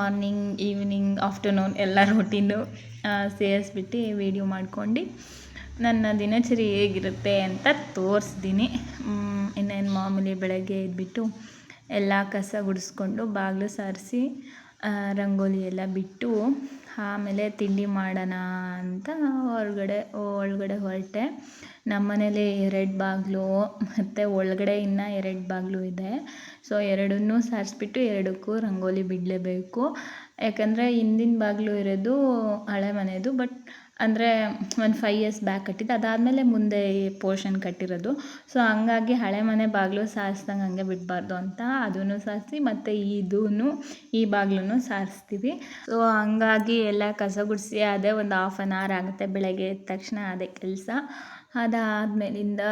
Morning evening afternoon ಎಲ್ಲ routine ಸೇರಿಸ್ಬಿಟ್ಟು video ಮಾಡ್ಕೊಂಡು ನನ್ನ ದಿನಚರಿ ಹೇಗಿರುತ್ತೆ ಅಂತ ತೋರಿಸ್ತೀನಿ. ಇನ್ನೇನು ಮಾಮೂಲಿ ಬೆಳಗ್ಗೆ ಎದ್ಬಿಟ್ಟು ಎಲ್ಲ ಕಸ ಗುಡಿಸ್ಕೊಂಡು ಬಾಗಿಲು ಸಾರಿಸಿ ರಂಗೋಲಿ ಎಲ್ಲ ಬಿಟ್ಟು ಆಮೇಲೆ ತಿಂಡಿ ಮಾಡೋಣ ಅಂತ ಒಳಗಡೆ ಹೊರಟೆ. ನಮ್ಮ ಮನೇಲಿ 2 ಬಾಗಿಲು ಮತ್ತು ಒಳಗಡೆ ಇನ್ನೂ 2 ಬಾಗಿಲು ಇದೆ. ಸೊ ಎರಡನ್ನೂ ಸಾರಿಸ್ಬಿಟ್ಟು 2ಕ್ಕೂ ರಂಗೋಲಿ ಬಿಡಲೇಬೇಕು. ಯಾಕಂದರೆ ಹಿಂದಿನ ಬಾಗಿಲು ಇರೋದು ಹಳೆ ಮನೆಯದು, ಬಟ್ ಅಂದರೆ ಒಂದು 5 ಇಯರ್ಸ್ ಬ್ಯಾಕ್ ಕಟ್ಟಿದ್ದು. ಅದಾದಮೇಲೆ ಮುಂದೆ ಈ ಪೋರ್ಷನ್ ಕಟ್ಟಿರೋದು. ಸೊ ಹಂಗಾಗಿ ಹಳೆ ಮನೆ ಬಾಗಿಲು ಸಾರಿಸ್ದಂಗೆ ಹಂಗೆ ಬಿಡಬಾರ್ದು ಅಂತ ಅದನ್ನು ಸಾರಿಸಿ ಮತ್ತು ಈ ಬಾಗಿಲನ್ನು ಸಾರಿಸ್ತೀವಿ. ಸೊ ಹಂಗಾಗಿ ಎಲ್ಲ ಕಸ ಗುಡಿಸಿ ಅದೇ ಒಂದು 1/2 hour ಆಗುತ್ತೆ. ಬೆಳಗ್ಗೆ ಎದ್ದ ತಕ್ಷಣ ಅದೇ ಕೆಲಸ. ಅದಾದಮೇಲಿಂದ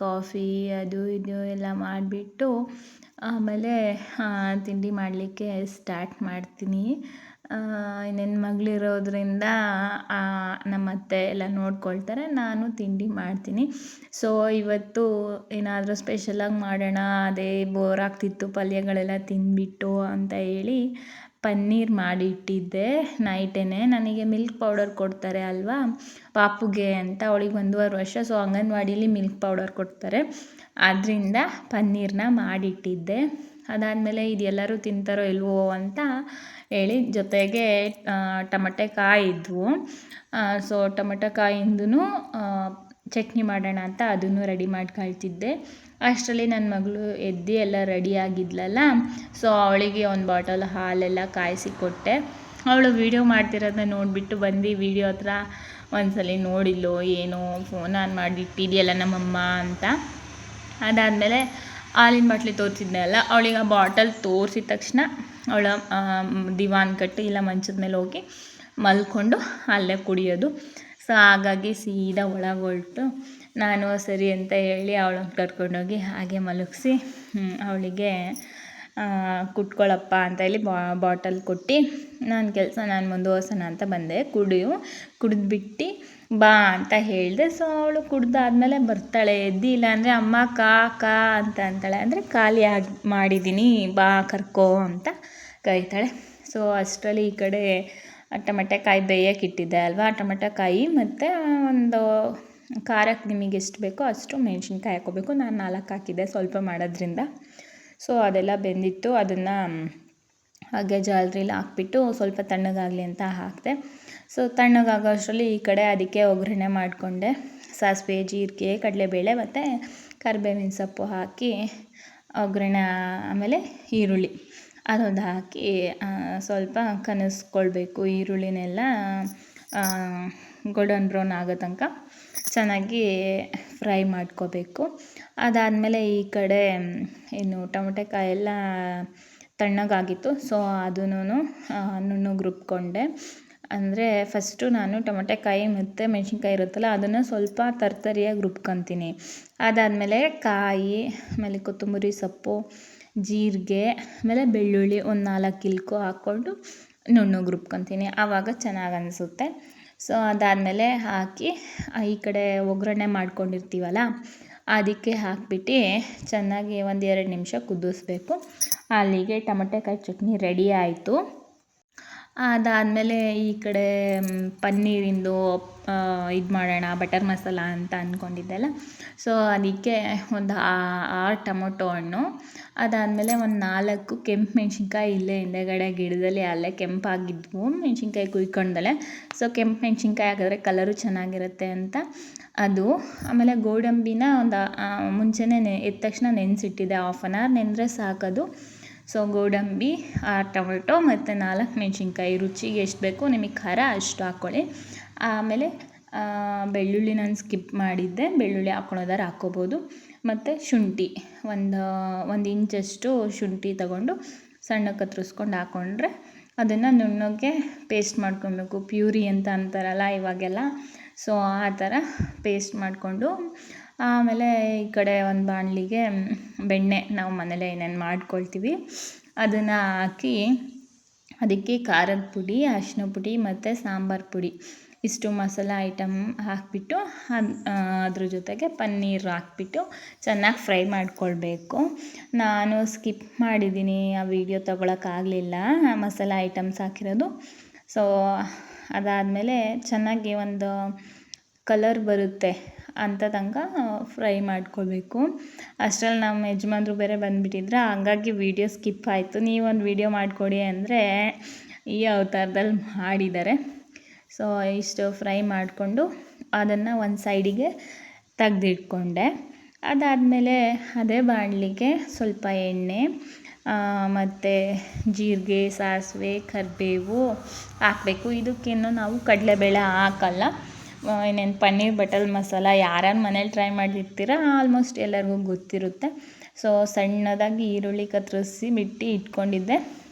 ಕಾಫಿ ಅದು ಇದು ಎಲ್ಲ ಮಾಡಿಬಿಟ್ಟು ಆಮೇಲೆ ತಿಂಡಿ ಮಾಡಲಿಕ್ಕೆ ಸ್ಟಾರ್ಟ್ ಮಾಡ್ತೀನಿ. ಇನ್ನೇನು ಮಗಳಿರೋದ್ರಿಂದ ನಮ್ಮ ಅತ್ತೆ ಎಲ್ಲ ನೋಡ್ಕೊಳ್ತಾರೆ, ನಾನು ತಿಂಡಿ ಮಾಡ್ತೀನಿ. ಸೊ ಇವತ್ತು ಏನಾದರೂ ಸ್ಪೆಷಲಾಗಿ ಮಾಡೋಣ, ಅದೇ ಬೋರ್ ಆಗ್ತಿತ್ತು ಪಲ್ಯಗಳೆಲ್ಲ ತಿಂದುಬಿಟ್ಟು ಅಂತ ಹೇಳಿ ಪನ್ನೀರ್ ಮಾಡಿ ಇಟ್ಟಿದ್ದೆ ನೈಟೇ. ನನಗೆ ಮಿಲ್ಕ್ ಪೌಡರ್ ಕೊಡ್ತಾರೆ ಅಲ್ವಾ ಪಾಪುಗೆ ಅಂತ, ಅವಳಿಗೆ 1.5 ವರ್ಷ. ಸೊ ಅಂಗನವಾಡೀಲಿ ಮಿಲ್ಕ್ ಪೌಡರ್ ಕೊಡ್ತಾರೆ, ಅದರಿಂದ ಪನ್ನೀರನ್ನ ಮಾಡಿಟ್ಟಿದ್ದೆ. ಅದಾದಮೇಲೆ ಇದೆಲ್ಲರೂ ತಿಂತಾರೋ ಇಲ್ವೋ ಅಂತ ಹೇಳಿ ಜೊತೆಗೆ ಟಮಟೆಕಾಯಿ ಇದ್ವು. ಸೊ ಟಮಟೆಕಾಯಿಂದೂ ಚಟ್ನಿ ಮಾಡೋಣ ಅಂತ ಅದನ್ನು ರೆಡಿ ಮಾಡ್ಕೊಳ್ತಿದ್ದೆ. ಅಷ್ಟರಲ್ಲಿ ನನ್ನ ಮಗಳು ಎದ್ದು ಎಲ್ಲ ರೆಡಿಯಾಗಿದ್ಲಲ್ಲ, ಸೊ ಅವಳಿಗೆ ಒಂದು ಬಾಟಲ್ ಹಾಲೆಲ್ಲ ಕಾಯಿಸಿ ಕೊಟ್ಟೆ. ಅವಳು ವೀಡಿಯೋ ಮಾಡ್ತಿರೋದನ್ನ ನೋಡಿಬಿಟ್ಟು ಬಂದು ವೀಡಿಯೋ ಹತ್ರ ಒಂದ್ಸಲ ನೋಡಿದ್ಲು, ಏನು ಫೋನ್ ಆನ್ ಮಾಡಿಟ್ಟಿದೆಯಲ್ಲ ನಮ್ಮಮ್ಮ ಅಂತ. ಅದಾದಮೇಲೆ ಹಾಲಿನ ಬಾಟ್ಲಿ ತೋರಿಸಿದ್ನಲ್ಲ, ಅವಳಿಗೆ ಆ ಬಾಟಲ್ ತೋರಿಸಿದ ತಕ್ಷಣ ಅವಳ ದಿವಾನ್ ಕಟ್ಟು ಇಲ್ಲ ಮಂಚದ ಮೇಲೆ ಹೋಗಿ ಮಲ್ಕೊಂಡು ಅಲ್ಲೇ ಕುಡಿಯೋದು. ಸೊ ಹಾಗಾಗಿ ಸೀದಾ ಒಳಗೆ ಹೊರಟು ನಾನು ಸರಿ ಅಂತ ಹೇಳಿ ಅವಳನ್ನು ಕರ್ಕೊಂಡೋಗಿ ಹಾಗೆ ಮಲಗಿಸಿ ಅವಳಿಗೆ ಕುಟ್ಕೊಳ್ಳಪ್ಪ ಅಂತ ಹೇಳಿ ಬಾಟಲ್ ಕೊಟ್ಟು ನನ್ನ ಕೆಲಸ ನಾನು ಮುಂದುವರ್ಸೋಣ ಅಂತ ಬಂದೆ. ಕುಡಿದ್ಬಿಟ್ಟು ಬಾ ಅಂತ ಹೇಳಿದೆ. ಸೊ ಅವಳು ಕುಡ್ದಾದ್ಮೇಲೆ ಬರ್ತಾಳೆ, ಎದ್ದಿಲ್ಲ ಅಂದರೆ ಅಮ್ಮ ಕಾ ಅಂತ ಅಂತಾಳೆ. ಅಂದರೆ ಖಾಲಿ ಮಾಡಿದ್ದೀನಿ ಬಾ ಕರ್ಕೋ ಅಂತ ಕರೀತಾಳೆ. ಸೊ ಅಷ್ಟರಲ್ಲಿ ಈ ಕಡೆ ಟಮಟೆಕಾಯಿ ಬೇಯಕ್ಕೆ ಇಟ್ಟಿದ್ದೆ ಅಲ್ವಾ, ಟಮಟೆಕಾಯಿ ಮತ್ತು ಒಂದು ಖಾರಕ್ಕೆ ನಿಮಗೆ ಎಷ್ಟು ಬೇಕೋ ಅಷ್ಟು ಮೆಣಸಿನ್ಕಾಯಿ ಹಾಕ್ಕೋಬೇಕು. ನಾನು 4 ಹಾಕಿದ್ದೆ ಸ್ವಲ್ಪ ಮಾಡೋದ್ರಿಂದ. ಸೊ ಅದೆಲ್ಲ ಬೆಂದಿತ್ತು, ಅದನ್ನು ಹಾಗೆ ಜಾಲರಿಲಿ ಹಾಕ್ಬಿಟ್ಟು ಸ್ವಲ್ಪ ತಣ್ಣಗಾಗಲಿ ಅಂತ ಹಾಕಿದೆ. ಸೊ ತಣ್ಣಗಾಗೋ ಅಷ್ಟರಲ್ಲಿ ಈ ಕಡೆ ಅದಕ್ಕೆ ಒಗ್ಗರಣೆ ಮಾಡಿಕೊಂಡೆ. ಸಾಸಿವೆ, ಜೀರಿಗೆ, ಕಡಲೆಬೇಳೆ ಮತ್ತು ಕರಿಬೇವಿನ ಸೊಪ್ಪು ಹಾಕಿ ಒಗ್ಗರಣೆ, ಆಮೇಲೆ ಈರುಳ್ಳಿ ಅದೊಂದು ಹಾಕಿ ಸ್ವಲ್ಪ ಕನಸ್ಕೊಳ್ಬೇಕು. ಈರುಳ್ಳಿನೆಲ್ಲ ಗೋಲ್ಡನ್ ಬ್ರೌನ್ ಆಗೋ ತನಕ ಚೆನ್ನಾಗಿ ಫ್ರೈ ಮಾಡ್ಕೋಬೇಕು. ಅದಾದಮೇಲೆ ಈ ಕಡೆ ಟೊಮೆಟೊಕಾಯಿ ಎಲ್ಲ ತಣ್ಣಗಾಗಿತ್ತು. ಸೊ ಅದೂ ನುಣ್ಣಗೆ ರುಬ್ಕೊಂಡೆ. ಅಂದರೆ ಫಸ್ಟು ನಾನು ಟೊಮೆಟೊಕಾಯಿ ಮತ್ತು ಮೆಣಸಿನ್ಕಾಯಿ ಇರುತ್ತಲ್ಲ ಅದನ್ನು ಸ್ವಲ್ಪ ತರ್ತರಿಯಾಗಿ ರುಬ್ಕೊತೀನಿ. ಅದಾದಮೇಲೆ ಕಾಯಿ, ಆಮೇಲೆ ಕೊತ್ತಂಬರಿ ಸೊಪ್ಪು, ಜೀರಿಗೆ, ಆಮೇಲೆ ಬೆಳ್ಳುಳ್ಳಿ ಒಂದು 4 ಇಲ್ಕು ಹಾಕ್ಕೊಂಡು ನುಣ್ಣಗೆ ರುಬ್ಕೊತೀನಿ, ಆವಾಗ ಚೆನ್ನಾಗಿ ಅನಿಸುತ್ತೆ. ಸೊ ಅದಾದಮೇಲೆ ಹಾಕಿ ಈ ಕಡೆ ಒಗ್ಗರಣೆ ಮಾಡ್ಕೊಂಡಿರ್ತೀವಲ್ಲ ಅದಕ್ಕೆ ಹಾಕ್ಬಿಟ್ಟು ಚೆನ್ನಾಗಿ 1-2 ನಿಮಿಷ ಕುದಿಸ್ಬೇಕು. ಅಲ್ಲಿಗೆ ಟೊಮೆಟೊಕಾಯಿ ಚಟ್ನಿ ರೆಡಿ ಆಯಿತು. ಅದಾದಮೇಲೆ ಈ ಕಡೆ ಪನ್ನೀರಿಂದು ಇದು ಮಾಡೋಣ ಬಟರ್ ಮಸಾಲ ಅಂತ ಅಂದ್ಕೊಂಡಿದ್ದೆಲ್ಲ. ಸೊ ಅದಕ್ಕೆ ಒಂದು 6 ಟೊಮೊಟೊ ಹಣ್ಣು, ಅದಾದಮೇಲೆ ಒಂದು 4 ಕೆಂಪು ಮೆಣಸಿನ್ಕಾಯಿ ಇಲ್ಲೇ ಹಿಂದೆಗಡೆ ಗಿಡದಲ್ಲಿ ಅಲ್ಲೇ ಕೆಂಪಾಗಿದ್ವು ಮೆಣಸಿನ್ಕಾಯಿ ಕುಯ್ಕೊಂಡಲೆ. ಸೊ ಕೆಂಪು ಮೆಣಸಿನ್ಕಾಯಿ ಹಾಕಿದ್ರೆ ಕಲರು ಚೆನ್ನಾಗಿರುತ್ತೆ ಅಂತ ಅದು. ಆಮೇಲೆ ಗೋಡಂಬಿನ ಒಂದು ಮುಂಚೆನೇ ಎದ್ದ ತಕ್ಷಣ ನೆನೆಸಿಟ್ಟಿದ್ದೆ, 1/2 hour ನೆನೆದ್ರೆ ಸಾಕೋದು. ಸೊ ಗೋಡಂಬಿ, 6 ಟೊಮೆಟೊ ಮತ್ತು 4 ಮೆಣಸಿನ್ಕಾಯಿ, ರುಚಿಗೆ ಎಷ್ಟು ಬೇಕು ನಿಮಗೆ ಖಾರ ಅಷ್ಟು ಹಾಕ್ಕೊಳ್ಳಿ. ಆಮೇಲೆ ಬೆಳ್ಳುಳ್ಳಿ ನಾನು ಸ್ಕಿಪ್ ಮಾಡಿದ್ದೆ, ಬೆಳ್ಳುಳ್ಳಿ ಹಾಕ್ಕೊಳೋದಾದ್ರೆ ಹಾಕ್ಕೋಬೋದು. ಮತ್ತು ಶುಂಠಿ ಒಂದು ಇಂಚಷ್ಟು ಶುಂಠಿ ತಗೊಂಡು ಸಣ್ಣಗೆ ಕತ್ತರಿಸ್ಕೊಂಡು ಹಾಕ್ಕೊಂಡ್ರೆ ಅದನ್ನು ನುಣ್ಣಗೆ ಪೇಸ್ಟ್ ಮಾಡ್ಕೊಬೇಕು. ಪ್ಯೂರಿ ಅಂತ ಅಂತಾರಲ್ಲ ಇವಾಗೆಲ್ಲ, ಸೊ ಆ ಥರ ಪೇಸ್ಟ್ ಮಾಡಿಕೊಂಡು ಆಮೇಲೆ ಈ ಕಡೆ ಒಂದು ಬಾಣಲಿಗೆ ಬೆಣ್ಣೆ ನಾವು ಮನೇಲೆ ಏನೇನು ಮಾಡ್ಕೊಳ್ತೀವಿ ಅದನ್ನು ಹಾಕಿ ಅದಕ್ಕೆ ಖಾರದ ಪುಡಿ, ಅರಿಶಿನ ಪುಡಿ ಮತ್ತು ಸಾಂಬಾರು ಪುಡಿ ಇಷ್ಟು ಮಸಾಲ ಐಟಮ್ ಹಾಕಿಬಿಟ್ಟು ಅದ್ರ ಜೊತೆಗೆ ಪನ್ನೀರ್ ಹಾಕ್ಬಿಟ್ಟು ಚೆನ್ನಾಗಿ ಫ್ರೈ ಮಾಡ್ಕೊಳ್ಬೇಕು. ನಾನು ಸ್ಕಿಪ್ ಮಾಡಿದ್ದೀನಿ, ಆ ವಿಡಿಯೋ ತೊಗೊಳಕ್ಕಾಗಲಿಲ್ಲ ಮಸಾಲ ಐಟಮ್ಸ್ ಹಾಕಿರೋದು. ಸೊ ಅದಾದಮೇಲೆ ಚೆನ್ನಾಗಿ ಒಂದು ಕಲರ್ ಬರುತ್ತೆ ಅಂತ ತನಕ ಫ್ರೈ ಮಾಡ್ಕೊಳ್ಬೇಕು. ಅಷ್ಟರಲ್ಲಿ ನಮ್ಮ ಯಜಮಾನ್ರು ಬೇರೆ ಬಂದುಬಿಟ್ಟಿದ್ರೆ, ಹಂಗಾಗಿ ವೀಡಿಯೋ ಸ್ಕಿಪ್ ಆಯಿತು. ನೀವೊಂದು ವೀಡಿಯೋ ಮಾಡಿಕೊಡಿ ಅಂದರೆ ಈ ಅವತಾರದಲ್ಲಿ ಮಾಡಿದ್ದಾರೆ. ಸೊ ಇಷ್ಟು ಫ್ರೈ ಮಾಡಿಕೊಂಡು ಅದನ್ನು ಒಂದು ಸೈಡಿಗೆ ತೆಗೆದಿಟ್ಕೊಂಡೆ. ಅದಾದಮೇಲೆ ಅದೇ ಬಾಣಲಿಗೆ ಸ್ವಲ್ಪ ಎಣ್ಣೆ ಮತ್ತು ಜೀರಿಗೆ, ಸಾಸಿವೆ, ಕರಿಬೇವು ಹಾಕಬೇಕು. ಇದಕ್ಕೇನು ನಾವು ಕಡಲೆಬೇಳೆ ಹಾಕಲ್ಲ. ಇನ್ನೇನು ಪನ್ನೀರ್ ಬಟರ್ ಮಸಾಲ ಯಾರ್ಯಾರು ಮನೇಲಿ ಟ್ರೈ ಮಾಡಿರ್ತೀರ ಆಲ್ಮೋಸ್ಟ್ ಎಲ್ಲರಿಗೂ ಗೊತ್ತಿರುತ್ತೆ. ಸೊ ಸಣ್ಣದಾಗಿ ಈರುಳ್ಳಿ ಕತ್ತರಿಸಿ ಬಿಟ್ಟು ಇಟ್ಕೊಂಡಿದ್ದೆ,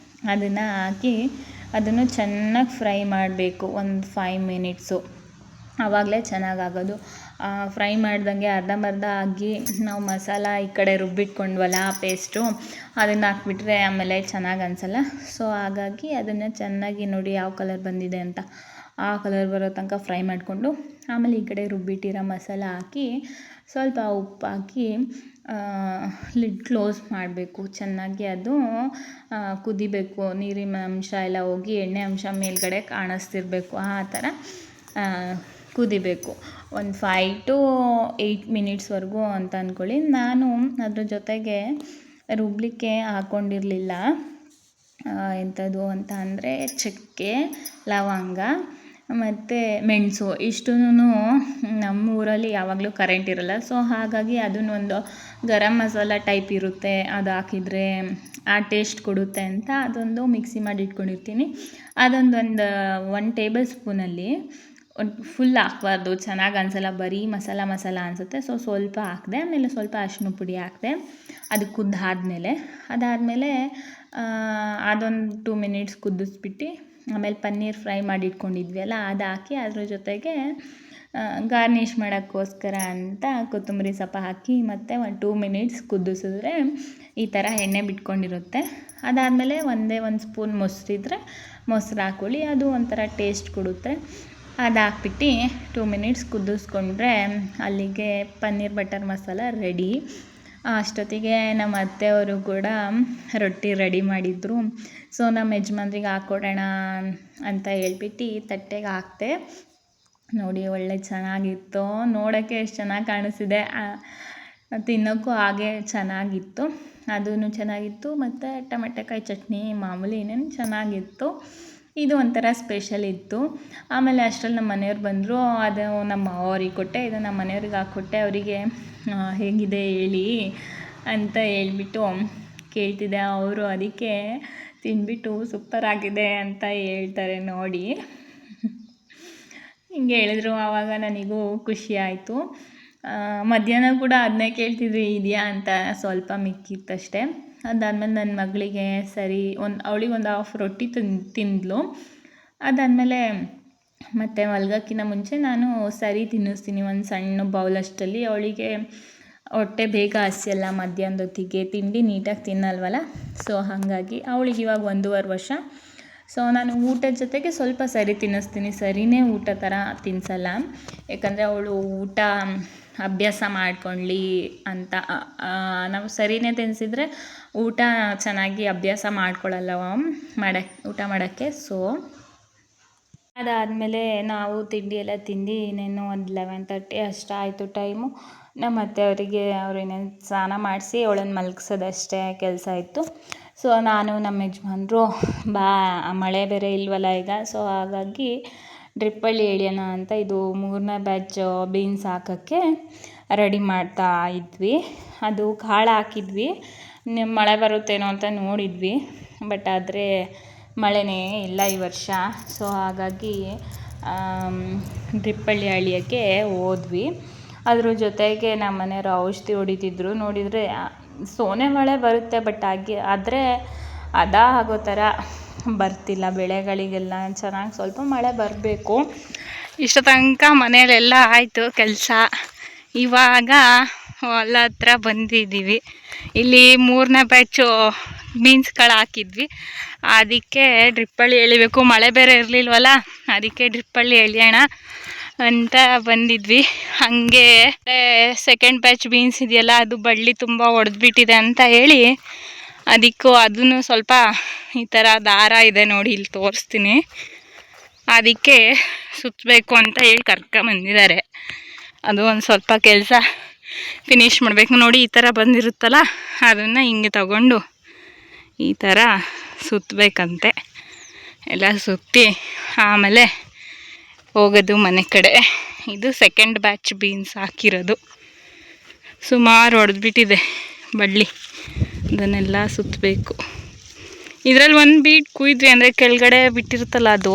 ಅದನ್ನು ಹಾಕಿ ಅದನ್ನು ಚೆನ್ನಾಗಿ ಫ್ರೈ ಮಾಡಬೇಕು ಒಂದು 5 ಮಿನಿಟ್ಸು. ಆವಾಗಲೇ ಚೆನ್ನಾಗಾಗೋದು. ಫ್ರೈ ಮಾಡ್ದಂಗೆ ಅರ್ಧಂಬರ್ಧ ಆಗಿ ನಾವು ಮಸಾಲ ಈ ಕಡೆ ರುಬ್ಬಿಟ್ಕೊಂಡ್ವಲ್ಲ ಪೇಸ್ಟು, ಅದನ್ನು ಹಾಕ್ಬಿಟ್ರೆ ಆಮೇಲೆ ಚೆನ್ನಾಗಿ ಅನಿಸಲ್ಲ. ಸೊ ಹಾಗಾಗಿ ಅದನ್ನು ಚೆನ್ನಾಗಿ ನೋಡಿ ಯಾವ ಕಲರ್ ಬಂದಿದೆ ಅಂತ, ಆ ಕಲರ್ ಬರೋ ತನಕ ಫ್ರೈ ಮಾಡಿಕೊಂಡು ಆಮೇಲೆ ಈ ಕಡೆ ರುಬ್ಬಿಟ್ಟಿರೋ ಮಸಾಲ ಹಾಕಿ ಸ್ವಲ್ಪ ಉಪ್ಪು ಹಾಕಿ ಲಿಡ್ ಕ್ಲೋಸ್ ಮಾಡಬೇಕು. ಚೆನ್ನಾಗಿ ಅದು ಕುದಿಬೇಕು. ನೀರಿನ ಅಂಶ ಎಲ್ಲ ಹೋಗಿ ಎಣ್ಣೆ ಅಂಶ ಮೇಲ್ಗಡೆ ಕಾಣಿಸ್ತಿರ್ಬೇಕು. ಆ ಥರ ಕುದಿಬೇಕು ಒಂದು 5 to 8 ಮಿನಿಟ್ಸ್ವರೆಗೂ ಅಂತ ಅಂದ್ಕೊಳ್ಳಿ. ನಾನು ಅದ್ರ ಜೊತೆಗೆ ರುಬ್ಲಿಕ್ಕೆ ಹಾಕ್ಕೊಂಡಿರಲಿಲ್ಲ. ಎಂಥದ್ದು ಅಂತ ಅಂದರೆ ಚಕ್ಕೆ, ಲವಂಗ ಮತ್ತು ಮೆಣಸು. ಇಷ್ಟೂ ನಮ್ಮೂರಲ್ಲಿ ಯಾವಾಗಲೂ ಕರೆಂಟ್ ಇರಲ್ಲ. ಸೊ ಹಾಗಾಗಿ ಅದನ್ನೊಂದು ಗರಂ ಮಸಾಲ ಟೈಪ್ ಇರುತ್ತೆ, ಅದು ಹಾಕಿದರೆ ಆ ಟೇಸ್ಟ್ ಕೊಡುತ್ತೆ ಅಂತ ಅದೊಂದು ಮಿಕ್ಸಿ ಮಾಡಿ ಇಟ್ಕೊಂಡಿರ್ತೀನಿ. ಅದೊಂದು 1 ಟೇಬಲ್ ಸ್ಪೂನಲ್ಲಿ ಫುಲ್ ಹಾಕ್ಬಾರ್ದು, ಚೆನ್ನಾಗಿ ಅನಿಸಲ್ಲ, ಬರೀ ಮಸಾಲ ಅನಿಸುತ್ತೆ. ಸೊ ಸ್ವಲ್ಪ ಹಾಕಿದೆ. ಆಮೇಲೆ ಸ್ವಲ್ಪ ಅರಿಶಿನ ಪುಡಿ ಹಾಕಿದೆ. ಅದು ಕುದ್ದಾದಮೇಲೆ ಅದೊಂದು 2 ಮಿನಿಟ್ಸ್ ಕುದಿಸ್ಬಿಟ್ಟು ಆಮೇಲೆ ಪನ್ನೀರ್ ಫ್ರೈ ಮಾಡಿ ಇಟ್ಕೊಂಡಿದ್ವಿ ಅದು ಹಾಕಿ ಅದ್ರ ಜೊತೆಗೆ ಗಾರ್ನಿಷ್ ಮಾಡೋಕ್ಕೋಸ್ಕರ ಅಂತ ಕೊತ್ತಂಬರಿ ಸೊಪ್ಪು ಹಾಕಿ ಮತ್ತು ಒಂದು 2 ಮಿನಿಟ್ಸ್ ಕುದಿಸಿದ್ರೆ ಈ ಥರ ಎಣ್ಣೆ ಬಿಟ್ಕೊಂಡಿರುತ್ತೆ. ಅದಾದಮೇಲೆ ಒಂದು ಸ್ಪೂನ್ ಮೊಸರಿದ್ರೆ ಮೊಸರು ಹಾಕ್ಕೊಳ್ಳಿ, ಅದು ಒಂಥರ ಟೇಸ್ಟ್ ಕೊಡುತ್ತೆ. ಅದು ಹಾಕ್ಬಿಟ್ಟು 2 ಮಿನಿಟ್ಸ್ ಕುದಿಸ್ಕೊಂಡ್ರೆ ಅಲ್ಲಿಗೆ ಪನ್ನೀರ್ ಬಟರ್ ಮಸಾಲ ರೆಡಿ. ಅಷ್ಟೊತ್ತಿಗೆ ನಮ್ಮ ಅತ್ತೆಯವರು ಕೂಡ ರೊಟ್ಟಿ ರೆಡಿ ಮಾಡಿದರು. ಸೊ ನಮ್ಮ ಯಜಮಾನ್ರಿಗೆ ಹಾಕ್ಕೊಡೋಣ ಅಂತ ಹೇಳ್ಬಿಟ್ಟು ತಟ್ಟೆಗೆ ಹಾಕ್ದೆ. ನೋಡಿ ಒಳ್ಳೆ ಚೆನ್ನಾಗಿತ್ತು, ನೋಡೋಕ್ಕೆ ಎಷ್ಟು ಚೆನ್ನಾಗಿ ಕಾಣಿಸ್ತಿದೆ, ತಿನ್ನೋಕ್ಕೂ ಹಾಗೆ ಚೆನ್ನಾಗಿತ್ತು. ಅದೂ ಚೆನ್ನಾಗಿತ್ತು ಮತ್ತು ಟೊಮೆಟೊಕಾಯಿ ಚಟ್ನಿ ಮಾಮೂಲಿ ಇನ್ನೇನು ಚೆನ್ನಾಗಿತ್ತು. ಇದು ಒಂಥರ ಸ್ಪೆಷಲ್ ಇತ್ತು. ಆಮೇಲೆ ಅಷ್ಟರಲ್ಲಿ ನಮ್ಮ ಮನೆಯವ್ರು ಬಂದರು. ಅದು ನಮ್ಮ ಅವ್ರಿಗೆ ಕೊಟ್ಟೆ, ಇದು ನಮ್ಮ ಮನೆಯವ್ರಿಗೆ ಹಾಕ್ಕೊಟ್ಟೆ. ಅವರಿಗೆ ಹೇಗಿದೆ ಹೇಳಿ ಅಂತ ಹೇಳ್ಬಿಟ್ಟು ಕೇಳ್ತಿದ್ದೆ. ಅವರು ಅದಕ್ಕೆ ತಿಂದ್ಬಿಟ್ಟು ಸೂಪರ್ ಆಗಿದೆ ಅಂತ ಹೇಳ್ತಾರೆ ನೋಡಿ. ಹಿಂಗೆ ಹೇಳಿದ್ರು, ಆವಾಗ ನನಗೂ ಖುಷಿ ಆಯಿತು. ಮಧ್ಯಾಹ್ನ ಕೂಡ ಅದನ್ನೇ ಕೇಳ್ತಿದ್ರು ಇದೆಯಾ ಅಂತ, ಸ್ವಲ್ಪ ಮಿಕ್ಕಿತ್ತಷ್ಟೇ. ಅದಾದಮೇಲೆ ನನ್ನ ಮಗಳಿಗೆ ಸರಿ ಅವಳಿಗೆ ಒಂದು ಹಾಫ್ ರೊಟ್ಟಿ ತಿಂದಳು. ಅದಾದಮೇಲೆ ಮತ್ತು ಮಲ್ಗೋಕ್ಕಿಂತ ಮುಂಚೆ ನಾನು ಸರಿ ತಿನ್ನಿಸ್ತೀನಿ ಒಂದು ಸಣ್ಣ ಬೌಲಷ್ಟಲ್ಲಿ. ಅವಳಿಗೆ ಹೊಟ್ಟೆ ಬೇಗ ಹಸಿಯಲ್ಲ ಮಧ್ಯಾಹ್ನದೊತ್ತಿಗೆ, ತಿಂಡಿ ನೀಟಾಗಿ ತಿನ್ನಲ್ವಲ್ಲ. ಸೊ ಹಾಗಾಗಿ ಅವಳಿಗೆ ಇವಾಗ 1.5 ವರ್ಷ. ಸೊ ನಾನು ಊಟದ ಜೊತೆಗೆ ಸ್ವಲ್ಪ ಸರಿ ತಿನ್ನಿಸ್ತೀನಿ. ಸರಿನೇ ಊಟ ಥರ ತಿನ್ನಿಸಲ್ಲ, ಯಾಕಂದರೆ ಅವಳು ಊಟ ಅಭ್ಯಾಸ ಮಾಡ್ಕೊಳ್ಳಿ ಅಂತ. ನಾವು ಸರಿನೇ ತಿನ್ನಿಸಿದ್ರೆ ಊಟ ಚೆನ್ನಾಗಿ ಅಭ್ಯಾಸ ಮಾಡ್ಕೊಳ್ಳಲ್ಲ ಊಟ ಮಾಡೋಕ್ಕೆ. ಸೊ ಅದಾದಮೇಲೆ ನಾವು ತಿಂಡಿ ಎಲ್ಲ ತಿಂದು ಇನ್ನೇನು ಒಂದು 11:30 ಅಷ್ಟಾಯಿತು ಟೈಮು. ನಮ್ಮ ಅತ್ತೆಯವರಿಗೆ ಇನ್ನೇನು ಸ್ನಾನ ಮಾಡಿಸಿ ಅವಳನ್ನು ಮಲಗಿಸೋದಷ್ಟೇ ಕೆಲಸ ಇತ್ತು. ಸೊ ನಾನು ನಮ್ಮ ಯಜಮಾನ್ರು ಮಳೆ ಬೇರೆ ಇಲ್ವಲ್ಲ ಈಗ, ಸೊ ಹಾಗಾಗಿ ಡ್ರಿಪ್ಪಲ್ಲಿ ಎಳೆಯೋಣ ಅಂತ ಇದು 3ನೇ ಬ್ಯಾಚ್ ಬೀನ್ಸ್ ಹಾಕೋಕ್ಕೆ ರೆಡಿ ಮಾಡ್ತಾ ಇದ್ವಿ. ಅದು ಕಾಳು ಹಾಕಿದ್ವಿ, ಮಳೆ ಬರುತ್ತೇನೋ ಅಂತ ನೋಡಿದ್ವಿ, ಬಟ್ ಆದರೆ ಮಳೆನೇ ಇಲ್ಲ ಈ ವರ್ಷ. ಸೊ ಹಾಗಾಗಿ ಡ್ರಿಪ್ಪಲ್ಲಿ ಎಳೆಯೋಕ್ಕೆ ಹೋದ್ವಿ. ಅದ್ರ ಜೊತೆಗೆ ನಮ್ಮ ಮನೆಯವರು ಔಷಧಿ ಹೊಡಿತಿದ್ರು. ನೋಡಿದರೆ ಸೋನೆ ಮಳೆ ಬರುತ್ತೆ, ಬಟ್ ಆದರೆ ಆಗೋ ಥರ ಬರ್ತಿಲ್ಲ. ಬೆಳೆಗಳಿಗೆಲ್ಲ ಚೆನ್ನಾಗಿ ಸ್ವಲ್ಪ ಮಳೆ ಬರಬೇಕು. ಇಷ್ಟು ತನಕ ಮನೆಯಲ್ಲೆಲ್ಲ ಆಯಿತು ಕೆಲಸ. ಇವಾಗ ಹೊಲ ಹತ್ರ ಬಂದಿದ್ದೀವಿ. ಇಲ್ಲಿ 3ನೇ ಬ್ಯಾಚು ಬೀನ್ಸ್ಗಳು ಹಾಕಿದ್ವಿ, ಅದಕ್ಕೆ ಡ್ರಿಪ್ಪಳ್ಳಿ ಎಳಿಬೇಕು. ಮಳೆ ಬೇರೆ ಇರಲಿಲ್ವಲ್ಲ, ಅದಕ್ಕೆ ಡ್ರಿಪ್ಪಳ್ಳಿ ಎಳಿಯೋಣ ಅಂತ ಬಂದಿದ್ವಿ. ಹಾಗೆ ಸೆಕೆಂಡ್ ಬ್ಯಾಚ್ ಬೀನ್ಸ್ ಇದೆಯಲ್ಲ, ಅದು ಬಳ್ಳಿ ತುಂಬ ಒಡೆದ್ಬಿಟ್ಟಿದೆ ಅಂತ ಹೇಳಿ ಅದನ್ನು ಸ್ವಲ್ಪ ಈ ಥರ ದಾರ ಇದೆ ನೋಡಿ, ಇಲ್ಲಿ ತೋರಿಸ್ತೀನಿ, ಅದಕ್ಕೆ ಸುತ್ತಬೇಕು ಅಂತ ಹೇಳಿ ಕರ್ಕೊಂಬಂದಿದ್ದಾರೆ. ಅದು ಒಂದು ಸ್ವಲ್ಪ ಕೆಲಸ ಫಿನಿಷ್ ಮಾಡಬೇಕು ನೋಡಿ. ಈ ಥರ ಬಂದಿರುತ್ತಲ್ಲ, ಅದನ್ನು ಹಿಂಗೆ ತಗೊಂಡು ಈ ಥರ ಸುತ್ತಬೇಕಂತೆ. ಎಲ್ಲ ಸುತ್ತಿ ಆಮೇಲೆ ಹೋಗೋದು ಮನೆ ಕಡೆ. ಇದು ಸೆಕೆಂಡ್ ಬ್ಯಾಚ್ ಬೀನ್ಸ್ ಹಾಕಿರೋದು. ಸುಮಾರು ಹೊಡೆದ್ಬಿಟ್ಟಿದೆ ಬಳ್ಳಿ, ಅದನ್ನೆಲ್ಲ ಸುತ್ತಬೇಕು. ಇದರಲ್ಲಿ ಒಂದು ಬೀಟ್ ಕುಯ್ದ್ವಿ ಅಂದರೆ ಕೆಳಗಡೆ ಬಿಟ್ಟಿರುತ್ತಲ್ಲ, ಅದು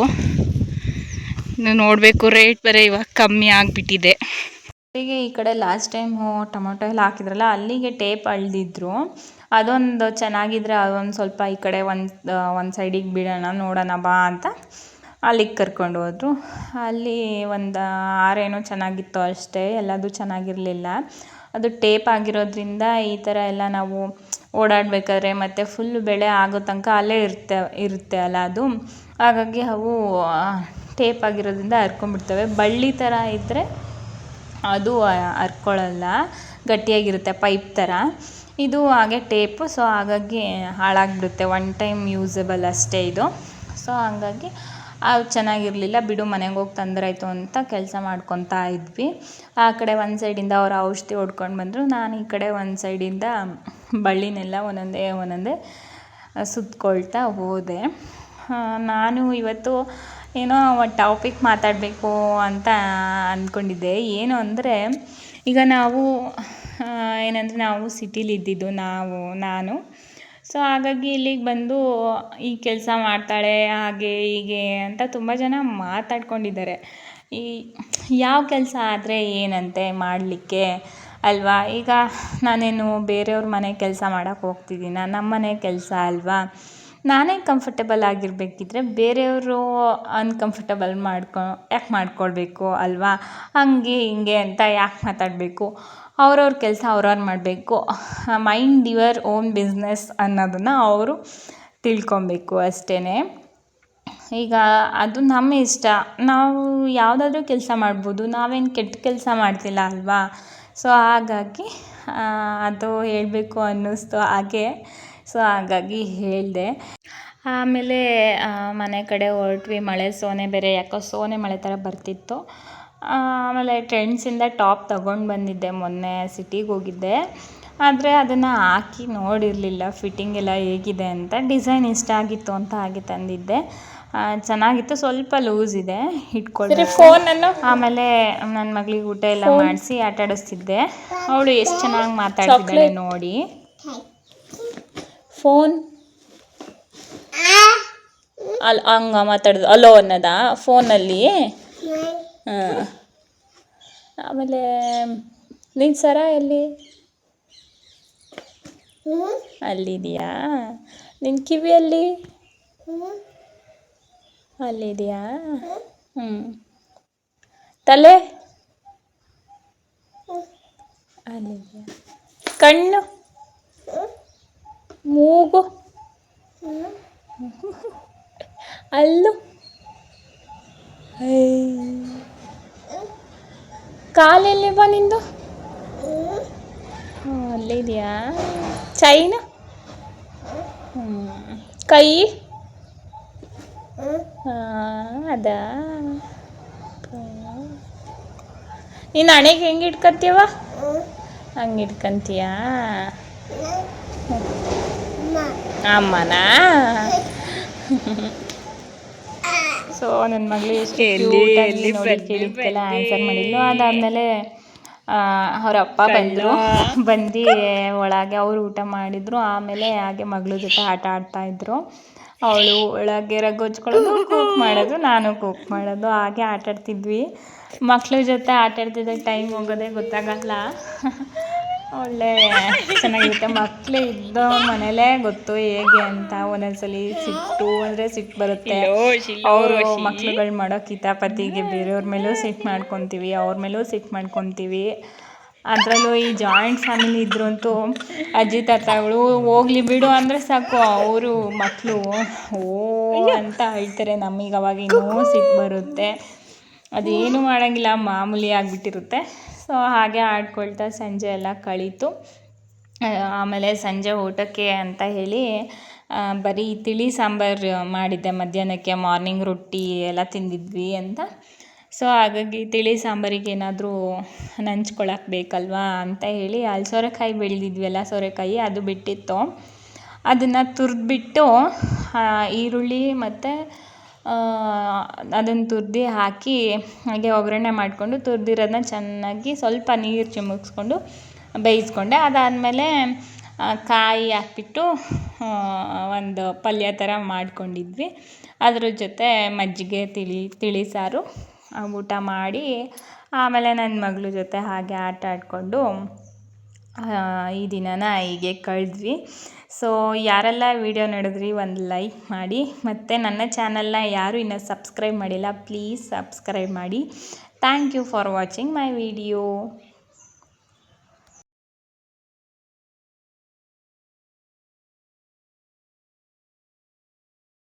ನೋಡಬೇಕು. ರೇಟ್ ಬೇರೆ ಇವಾಗ ಕಮ್ಮಿ ಆಗಿಬಿಟ್ಟಿದೆ. ಹೀಗೆ ಈ ಕಡೆ ಲಾಸ್ಟ್ ಟೈಮು ಟೊಮೊಟೊ ಎಲ್ಲ ಹಾಕಿದ್ರಲ್ಲ, ಅಲ್ಲಿಗೆ ಟೇಪ್ ಅಳ್ದಿದ್ರು. ಅದೊಂದು ಚೆನ್ನಾಗಿದ್ರೆ ಅದೊಂದು ಸ್ವಲ್ಪ ಈ ಕಡೆ ಒಂದು ಸೈಡಿಗೆ ಬಿಡೋಣ, ನೋಡೋಣ ಬಾ ಅಂತ ಅಲ್ಲಿಗೆ ಕರ್ಕೊಂಡು ಹೋದ್ರು. ಅಲ್ಲಿ ಒಂದು 6 ಏನೋ ಚೆನ್ನಾಗಿತ್ತು ಅಷ್ಟೇ, ಎಲ್ಲದು ಚೆನ್ನಾಗಿರಲಿಲ್ಲ. ಅದು ಟೇಪ್ ಆಗಿರೋದ್ರಿಂದ ಈ ಥರ ಎಲ್ಲ ನಾವು ಓಡಾಡಬೇಕಾದ್ರೆ ಮತ್ತು ಫುಲ್ ಬೆಳೆ ಆಗೋ ತನಕ ಅಲ್ಲೇ ಇರುತ್ತೆ ಅಲ್ಲ ಅದು, ಹಾಗಾಗಿ ಅವು ಟೇಪ್ ಆಗಿರೋದ್ರಿಂದ ಹರ್ಕೊಂಡ್ಬಿಡ್ತವೆ. ಬಳ್ಳಿ ಥರ ಇದ್ದರೆ ಅದು ಹರ್ಕೊಳ್ಳಲ್ಲ, ಗಟ್ಟಿಯಾಗಿರುತ್ತೆ ಪೈಪ್ ಥರ. ಇದು ಹಾಗೆ ಟೇಪು, ಸೊ ಹಾಗಾಗಿ ಹಾಳಾಗಿಬಿಡುತ್ತೆ. ಒನ್ ಟೈಮ್ ಯೂಸಬಲ್ ಅಷ್ಟೇ ಇದು. ಸೊ ಹಾಗಾಗಿ ಅದು ಚೆನ್ನಾಗಿರಲಿಲ್ಲ. ಬಿಡು, ಮನೆಗೆ ಹೋಗಿ ತೊಂದರೆ ಆಯಿತು ಅಂತ ಕೆಲಸ ಮಾಡ್ಕೊತಾ ಇದ್ವಿ. ಆ ಕಡೆ ಒಂದು ಸೈಡಿಂದ ಅವ್ರು ಔಷಧಿ ಹೊಡ್ಕೊಂಡು ಬಂದರು, ನಾನು ಈ ಕಡೆ ಒಂದು ಸೈಡಿಂದ ಬಳ್ಳಿನೆಲ್ಲ ಒಂದೊಂದೇ ಸುತ್ತಕೊಳ್ತಾ ಹೋದೆ. ನಾನು ಇವತ್ತು ಏನೋ ಟಾಪಿಕ್ ಮಾತಾಡಬೇಕು ಅಂತ ಅಂದ್ಕೊಂಡಿದ್ದೆ. ಏನು ಅಂದರೆ, ಈಗ ನಾವು ಏನಂದರೆ ನಾವು ಸಿಟಿಲಿ ಇದ್ದಿದ್ದು ನಾನು. ಸೊ ಹಾಗಾಗಿ ಇಲ್ಲಿಗೆ ಬಂದು ಈ ಕೆಲಸ ಮಾಡ್ತಾಳೆ ಹಾಗೆ ಹೀಗೆ ಅಂತ ತುಂಬ ಜನ ಮಾತಾಡ್ಕೊಂಡಿದ್ದಾರೆ. ಈ ಯಾವ ಕೆಲಸ ಆದರೆ ಏನಂತೆ ಮಾಡಲಿಕ್ಕೆ ಅಲ್ವಾ? ಈಗ ನಾನೇನು ಬೇರೆಯವ್ರ ಮನೆ ಕೆಲಸ ಮಾಡೋಕ್ಕೆ ಹೋಗ್ತಿದ್ದೀನ? ನಮ್ಮ ಮನೆ ಕೆಲಸ ಅಲ್ವಾ? ನಾನೇ ಕಂಫರ್ಟಬಲ್ ಆಗಿರಬೇಕಿದ್ರೆ ಬೇರೆಯವರು ಅನ್ಕಂಫರ್ಟಬಲ್ ಯಾಕೆ ಮಾಡ್ಕೊಳ್ಬೇಕು ಅಲ್ವಾ? ಹಂಗೆ ಹಿಂಗೆ ಅಂತ ಯಾಕೆ ಮಾತಾಡಬೇಕು? ಅವ್ರವ್ರ ಕೆಲಸ ಅವ್ರವ್ರು ಮಾಡಬೇಕು. ಮೈಂಡ್ ಯುವರ್ ಓನ್ ಬಿಸ್ನೆಸ್ ಅನ್ನೋದನ್ನು ಅವರು ತಿಳ್ಕೊಬೇಕು ಅಷ್ಟೇ. ಈಗ ಅದು ನಮ್ಮ ಇಷ್ಟ, ನಾವು ಯಾವುದಾದ್ರೂ ಕೆಲಸ ಮಾಡ್ಬೋದು, ನಾವೇನು ಕೆಟ್ಟ ಕೆಲಸ ಮಾಡ್ತಿಲ್ಲ ಅಲ್ವಾ? ಸೊ ಹಾಗಾಗಿ ಅದು ಹೇಳಬೇಕು ಅನ್ನಿಸ್ತು ಹಾಗೆ. ಸೊ ಹಾಗಾಗಿ ಹೇಳಿದೆ. ಆಮೇಲೆ ಮನೆ ಕಡೆ ಹೊರಟ್ವಿ. ಮಳೆ ಸೋನೆ ಬೇರೆ, ಯಾಕೋ ಸೋನೆ ಮಳೆ ಥರ ಬರ್ತಿತ್ತು. ಆಮೇಲೆ ಟ್ರೆಂಡ್ಸಿಂದ ಟಾಪ್ ತೊಗೊಂಡು ಬಂದಿದ್ದೆ, ಮೊನ್ನೆ ಸಿಟಿಗೆ ಹೋಗಿದ್ದೆ. ಆದರೆ ಅದನ್ನು ಹಾಕಿ ನೋಡಿರಲಿಲ್ಲ ಫಿಟ್ಟಿಂಗ್ ಎಲ್ಲ ಹೇಗಿದೆ ಅಂತ. ಡಿಸೈನ್ ಇಷ್ಟ ಆಗಿತ್ತು ಅಂತ ಹಾಗೆ ತಂದಿದ್ದೆ. ಚೆನ್ನಾಗಿತ್ತು, ಸ್ವಲ್ಪ ಲೂಸ್ ಇದೆ, ಇಟ್ಕೊಳ್ಳಿ. ಫೋನನ್ನು ಆಮೇಲೆ ನನ್ನ ಮಗಳಿಗೆ ಊಟ ಎಲ್ಲ ಮಾಡಿಸಿ ಆಟ ಆಡಿಸ್ತಿದ್ದೆ. ಅವಳು ಎಷ್ಟು ಚೆನ್ನಾಗಿ ಮಾತಾಡ್ತಿದ್ದಾಳೆ ನೋಡಿ. ಫೋನ್ ಹಂಗೆ ಮಾತಾಡೋದು ಅಲೋ ಅನ್ನೋದಾ ಫೋನಲ್ಲಿ? ಹಾಂ. ಆಮೇಲೆ ನಿನ್ನ ಸರ ಎಲ್ಲಿ? ಅಲ್ಲಿದೆಯಾ? ನಿನ್ನ ಕಿವಿಯಲ್ಲಿ ಅಲ್ಲಿದೆಯಾ? ತಲೆ ಅಲ್ಲಿದೆಯಾ? ಕಣ್ಣು, ಮೂಗು, ಅಲ್ಲು, ಕಾಲೆಲ್ಲಿ ಬಾ ನಿಂದು? ಅಲ್ಲಿದೆಯಾ? ಚೈನ, ಕೈ, ಅದಾ? ನೀನು ಹಣೆಗೆ ಹೆಂಗೆ ಇಟ್ಕೊತೀವ? ಹಂಗೆ ಇಟ್ಕೊಂತೀಯಾ? ಅಮ್ಮನಾ? ಸೊ ನನ್ನ ಮಗಳು ಎಷ್ಟು ಕೇಳಿದ್ದೆಲ್ಲ ಆನ್ಸರ್ ಮಾಡಿದ್ಲು. ಅದಾದಮೇಲೆ ಅವ್ರ ಅಪ್ಪ ಬಂದು ಒಳಗೆ ಅವರು ಊಟ ಮಾಡಿದರು. ಆಮೇಲೆ ಹಾಗೆ ಮಗಳ ಜೊತೆ ಆಟ ಆಡ್ತಾಯಿದ್ರು. ಅವಳು ಒಳಗೆ ರಗ್ಗೊಚ್ಕೊಳ್ಳೋದು, ಕೂಕ್ ಮಾಡೋದು, ನಾನು ಕೂಕ್ ಮಾಡೋದು, ಹಾಗೆ ಆಟಾಡ್ತಿದ್ವಿ. ಮಕ್ಳ ಜೊತೆ ಆಟಾಡ್ತಿದ್ದಾಗ ಟೈಮ್ ಹೋಗೋದೇ ಗೊತ್ತಾಗಲ್ಲ. ಒಳ್ಳೆ ಚೆನ್ನಾಗಿರುತ್ತೆ. ಮಕ್ಕಳು ಇದ್ದೋ ಮನೇಲೇ ಗೊತ್ತು ಹೇಗೆ ಅಂತ. ಒಂದೊಂದ್ಸಲಿ ಸಿಟ್ಟು ಬರುತ್ತೆ. ಅವರು ಮಕ್ಳುಗಳು ಮಾಡೋ ಕಿತಾಪತಿಗೆ ಬೇರೆಯವ್ರ ಮೇಲೂ ಸಿಟ್ಟು ಮಾಡ್ಕೊತೀವಿ, ಅವ್ರ ಮೇಲೂ ಸಿಟ್ಟು ಮಾಡ್ಕೊತೀವಿ. ಅದರಲ್ಲೂ ಈ ಜಾಯಿಂಟ್ ಫ್ಯಾಮಿಲಿ ಇದ್ರಂತೂ ಅಜ್ಜಿ ತಾತಗಳು ಹೋಗ್ಲಿ ಬಿಡು ಅಂದರೆ ಸಾಕು, ಅವರು ಮಕ್ಕಳು ಅಂತ ಹೇಳ್ತಾರೆ. ನಮಗೆ ಅವಾಗ ಇನ್ನೂ ಸಿಟ್ಟು ಬರುತ್ತೆ. ಅದೇನು ಮಾಡೋಂಗಿಲ್ಲ, ಮಾಮೂಲಿ ಆಗಿಬಿಟ್ಟಿರುತ್ತೆ. ಸೊ ಹಾಗೆ ಆಡ್ಕೊಳ್ತಾ ಸಂಜೆ ಎಲ್ಲ ಕಳೀತು. ಆಮೇಲೆ ಸಂಜೆ ಊಟಕ್ಕೆ ಅಂತ ಹೇಳಿ ಬರೀ ತಿಳಿ ಸಾಂಬಾರು ಮಾಡಿದ್ದೆ ಮಧ್ಯಾಹ್ನಕ್ಕೆ. ಮಾರ್ನಿಂಗ್ ರೊಟ್ಟಿ ಎಲ್ಲ ತಿಂದಿದ್ವಿ ಅಂತ. ಸೊ ಹಾಗಾಗಿ ತಿಳಿ ಸಾಂಬಾರಿಗೆ ಏನಾದರೂ ನಂಚ್ಕೊಳಕ್ಕೆ ಬೇಕಲ್ವಾ ಅಂತ ಹೇಳಿ ಸೋರೆಕಾಯಿ ಬೆಳೆದಿದ್ವಲ್ಲ, ಸೋರೆಕಾಯಿ ಅದು ಬಿಟ್ಟಿತ್ತು. ಅದನ್ನು ತುರಿದ್ಬಿಟ್ಟು ಈರುಳ್ಳಿ ಮತ್ತು ಅದನ್ನು ತುರಿದು ಹಾಕಿ ಹಾಗೆ ಒಗ್ಗರಣೆ ಮಾಡಿಕೊಂಡು ತುರಿದಿರೋದನ್ನ ಚೆನ್ನಾಗಿ ಸ್ವಲ್ಪ ನೀರು ಚಿಮುಕ್ಸ್ಕೊಂಡು ಬೇಯಿಸ್ಕೊಂಡೆ. ಅದಾದಮೇಲೆ ಕಾಯಿ ಹಾಕ್ಬಿಟ್ಟು ಒಂದು ಪಲ್ಯ ಥರ ಮಾಡ್ಕೊಂಡಿದ್ವಿ. ಅದ್ರ ಜೊತೆ ಮಜ್ಜಿಗೆ, ತಿಳಿ ಸಾರು ಊಟ ಮಾಡಿ ಆಮೇಲೆ ನನ್ನ ಮಗಳ ಜೊತೆ ಹಾಗೆ ಆಟ ಆಡಿಕೊಂಡು ಈ ದಿನನ ಹೀಗೆ ಕಳೆದ್ವಿ. ಸೊ ಯಾರೆಲ್ಲ ವಿಡಿಯೋ ನೋಡಿದ್ರಿ ಒಂದು ಲೈಕ್ ಮಾಡಿ, ಮತ್ತು ನನ್ನ ಚಾನಲ್ನ ಯಾರು ಇನ್ನೂ ಸಬ್ಸ್ಕ್ರೈಬ್ ಮಾಡಿಲ್ಲ ಪ್ಲೀಸ್ ಸಬ್ಸ್ಕ್ರೈಬ್ ಮಾಡಿ. Thank you for watching my video.